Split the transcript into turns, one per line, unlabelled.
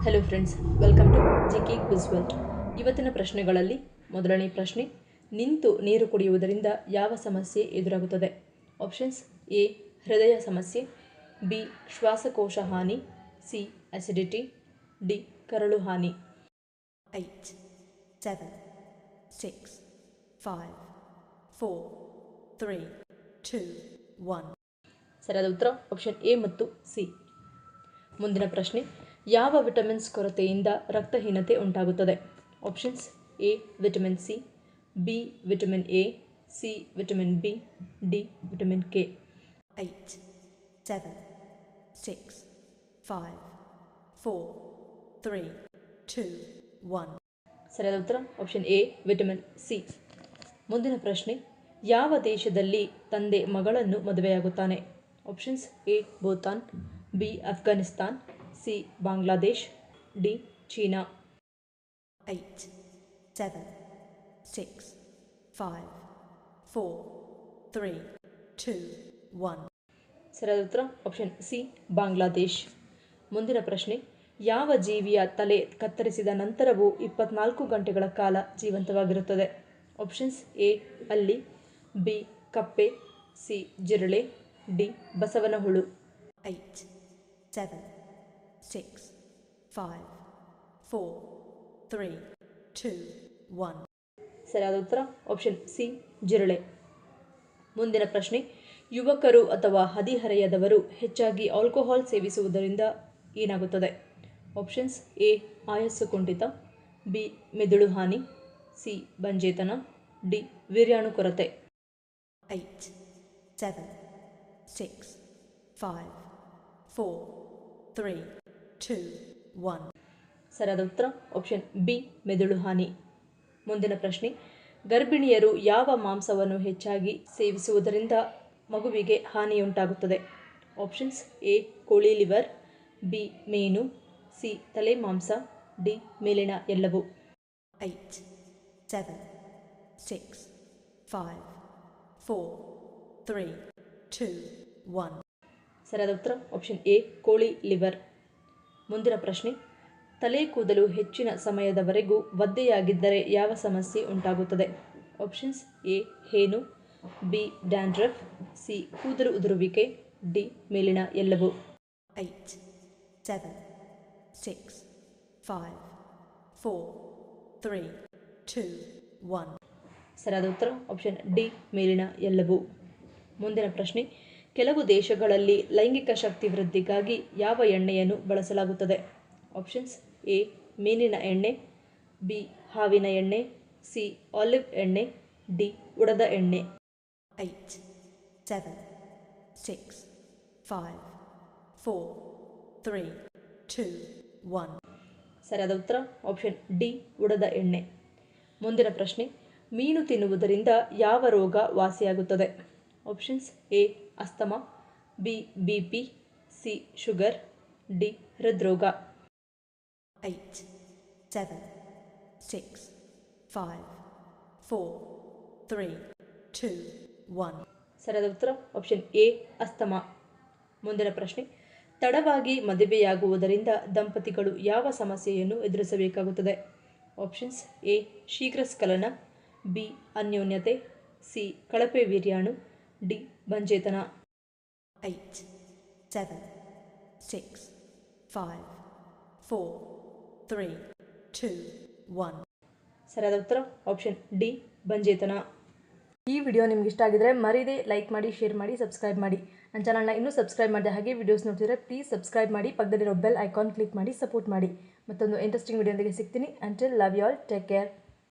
Hello friends, welcome to GK quiz world. ಇವತ್ತಿನ ಪ್ರಶ್ನೆಗಳಲ್ಲಿ ಮೊದಲನೇ ಪ್ರಶ್ನೆ, ನಿಂತು ನೀರು ಕುಡಿಯುವುದರಿಂದ ಯಾವ ಸಮಸ್ಯೆ ಎದುರಾಗುತ್ತದೆ? ಆಪ್ಷನ್ಸ್: ಎ ಹೃದಯ ಸಮಸ್ಯೆ, ಬಿ ಶ್ವಾಸಕೋಶ ಹಾನಿ, ಸಿ ಅಸಿಡಿಟಿ, ಡಿ ಕರಳು ಹಾನಿ.
8, 7, 6, 5, 4, 3, 2, 1.
ಸರಿಯಾದ ಉತ್ತರ ಆಪ್ಷನ್ ಎ ಮತ್ತು ಸಿ. ಮುಂದಿನ ಪ್ರಶ್ನೆ, ಯಾವ ವಿಟಮಿನ್ಸ್ ಕೊರತೆಯಿಂದ ರಕ್ತಹೀನತೆ ಉಂಟಾಗುತ್ತದೆ? Options: A vitamin C, B vitamin A, C vitamin B, D vitamin K.
8, 7, 6, 5, 4, 3, 2, 1.
ಸರಿಯಾದ ಉತ್ತರ ಆಪ್ಷನ್ ಎ ವಿಟಮಿನ್ ಸಿ. ಮುಂದಿನ ಪ್ರಶ್ನೆ, ಯಾವ ದೇಶದಲ್ಲಿ ತಂದೆ ಮಗಳನ್ನು ಮದುವೆಯಾಗುತ್ತಾನೆ? Options: A Bhutan, B Afghanistan, C Bangladesh, D China.
8, 7, 6, 5, 4, 3, 2, 1.
ಸರಿಯಾದ ಉತ್ತರ ಆಪ್ಷನ್ ಸಿ ಬಾಂಗ್ಲಾದೇಶ್. ಮುಂದಿನ ಪ್ರಶ್ನೆ, ಯಾವ ಜೀವಿಯ ತಲೆ ಕತ್ತರಿಸಿದ ನಂತರವೂ 24 ಗಂಟೆಗಳ ಕಾಲ ಜೀವಂತವಾಗಿರುತ್ತದೆ? ಆಪ್ಷನ್ಸ್: ಎ ಹಲ್ಲಿ, ಬಿ ಕಪ್ಪೆ, ಸಿ ಜಿರಳೆ, ಡಿ ಬಸವನ ಹುಳು.
8, 7, 6, 5, 4, 3, 2, 1.
ಸರಿಯಾದ ಉತ್ತರ ಆಪ್ಷನ್ ಸಿ ಜಿರಳೆ. ಮುಂದಿನ ಪ್ರಶ್ನೆ, ಯುವಕರು ಅಥವಾ ಹದಿಹರೆಯದವರು ಹೆಚ್ಚಾಗಿ ಆಲ್ಕೋಹಾಲ್ ಸೇವಿಸುವುದರಿಂದ ಏನಾಗುತ್ತದೆ? ಆಪ್ಷನ್ಸ್: ಎ ಆಯಸ್ಸು ಕುಂಠಿತ, ಬಿ ಮೆದುಳು ಹಾನಿ, ಸಿ ಬಂಜೇತನ, ಡಿ ವೀರ್ಯಾಣು ಕೊರತೆ.
8, 7, 6, 5, 4, 3, 2, 1.
ಸರಿಯಾದ ಉತ್ತರ ಆಪ್ಷನ್ ಬಿ ಮೆದುಳು ಹಾನಿ. ಮುಂದಿನ ಪ್ರಶ್ನೆ, ಗರ್ಭಿಣಿಯರು ಯಾವ ಮಾಂಸವನ್ನು ಹೆಚ್ಚಾಗಿ ಸೇವಿಸುವುದರಿಂದ ಮಗುವಿಗೆ ಹಾನಿಯುಂಟಾಗುತ್ತದೆ? ಆಪ್ಷನ್ಸ್: ಎ ಕೋಳಿ ಲಿವರ್, ಬಿ ಮೇನು, ಸಿ ತಲೆ ಮಾಂಸ, ಡಿ ಮೇಲಿನ ಎಲ್ಲವೂ.
8, 7, 6, 5, 4, 3, 2, 1.
ಸರಿಯಾದ ಉತ್ತರ ಆಪ್ಷನ್ ಎ ಕೋಳಿ ಲಿವರ್. ಮುಂದಿನ ಪ್ರಶ್ನೆ, ತಲೆ ಕೂದಲು ಹೆಚ್ಚಿನ ಸಮಯದವರೆಗೂ ಒದ್ದೆಯಾಗಿದ್ದರೆ ಯಾವ ಸಮಸ್ಯೆ ಉಂಟಾಗುತ್ತದೆ? ಆಪ್ಷನ್ಸ್: ಎ ಹೇನು, ಬಿ ಡ್ಯಾಂಡ್ರಫ್, ಸಿ ಕೂದಲು ಉದುರುವಿಕೆ, ಡಿ ಮೇಲಿನ ಎಲ್ಲವೂ.
8, 7, 6, 5, 4, 3, 2, 1.
ಸರಿಯಾದ ಉತ್ತರ ಆಪ್ಷನ್ ಡಿ ಮೇಲಿನ ಎಲ್ಲವೂ. ಮುಂದಿನ ಪ್ರಶ್ನೆ, ಕೆಲವು ದೇಶಗಳಲ್ಲಿ ಲೈಂಗಿಕ ಶಕ್ತಿ ವೃದ್ಧಿಗಾಗಿ ಯಾವ ಎಣ್ಣೆಯನ್ನು ಬಳಸಲಾಗುತ್ತದೆ? ಆಪ್ಷನ್ಸ್: ಎ ಮೀನಿನ ಎಣ್ಣೆ, ಬಿ ಹಾವಿನ ಎಣ್ಣೆ, ಸಿ ಆಲಿವ್ ಎಣ್ಣೆ, ಡಿ ಉಡದ ಎಣ್ಣೆ.
8, 7, 6, 5, 4, 3, 2, 1.
ಸರಿಯಾದ ಉತ್ತರ ಆಪ್ಷನ್ ಡಿ ಉಡದ ಎಣ್ಣೆ. ಮುಂದಿನ ಪ್ರಶ್ನೆ, ಮೀನು ತಿನ್ನುವುದರಿಂದ ಯಾವ ರೋಗ ವಾಸಿಯಾಗುತ್ತದೆ? Options: A asthma, B BP, C sugar, D ಹೃದ್ರೋಗ.
8, 7, 6, 5, 4, 3, 2, 1.
ಸರಿಯಾದ ಉತ್ತರ ಆಪ್ಷನ್ ಎ ಅಸ್ತಮಾ. ಮುಂದಿನ ಪ್ರಶ್ನೆ, ತಡವಾಗಿ ಮದುವೆಯಾಗುವುದರಿಂದ ದಂಪತಿಗಳು ಯಾವ ಸಮಸ್ಯೆಯನ್ನು ಎದುರಿಸಬೇಕಾಗುತ್ತದೆ? ಆಪ್ಷನ್ಸ್: ಎ ಶೀಘ್ರಸ್ಖಲನ, ಬಿ ಅನ್ಯೋನ್ಯತೆ, ಸಿ ಕಳಪೆ ವೀರ್ಯಾಣು, ಡಿ ಬಂಜೇತನ.
8, 7, 6, 5, 4, 3, 2, 1.
ಸರಿಯಾದ ಉತ್ತರ ಆಪ್ಷನ್ ಡಿ ಬಂಜೇತನ. ಈ ವಿಡಿಯೋ ನಿಮ್ಗೆ ಇಷ್ಟ ಆಗಿದ್ರೆ ಮರೀದೆ ಲೈಕ್ ಮಾಡಿ, ಶೇರ್ ಮಾಡಿ, ಸಬ್ಸ್ಕ್ರೈಬ್ ಮಾಡಿ. ನನ್ನ ಚಾನಲ್ನ ಇನ್ನೂ ಸಬ್ಸ್ಕ್ರೈಬ್ ಮಾಡಿದೆ ಹಾಗೆ ವಿಡಿಯೋಸ್ ನೋಡ್ತಿದ್ರೆ ಪ್ಲೀಸ್ ಸಬ್ಸ್ಕ್ರೈಬ್ ಮಾಡಿ, ಪಕ್ಕದಲ್ಲಿರೋ ಬೆಲ್ ಐಕಾನ್ ಕ್ಲಿಕ್ ಮಾಡಿ ಸಪೋರ್ಟ್ ಮಾಡಿ. ಮತ್ತೊಂದು ಇಂಟ್ರೆಸ್ಟಿಂಗ್ ವಿಡಿಯೋದೊಂದಿಗೆ ಸಿಗ್ತೀನಿ. Until love you all, take care.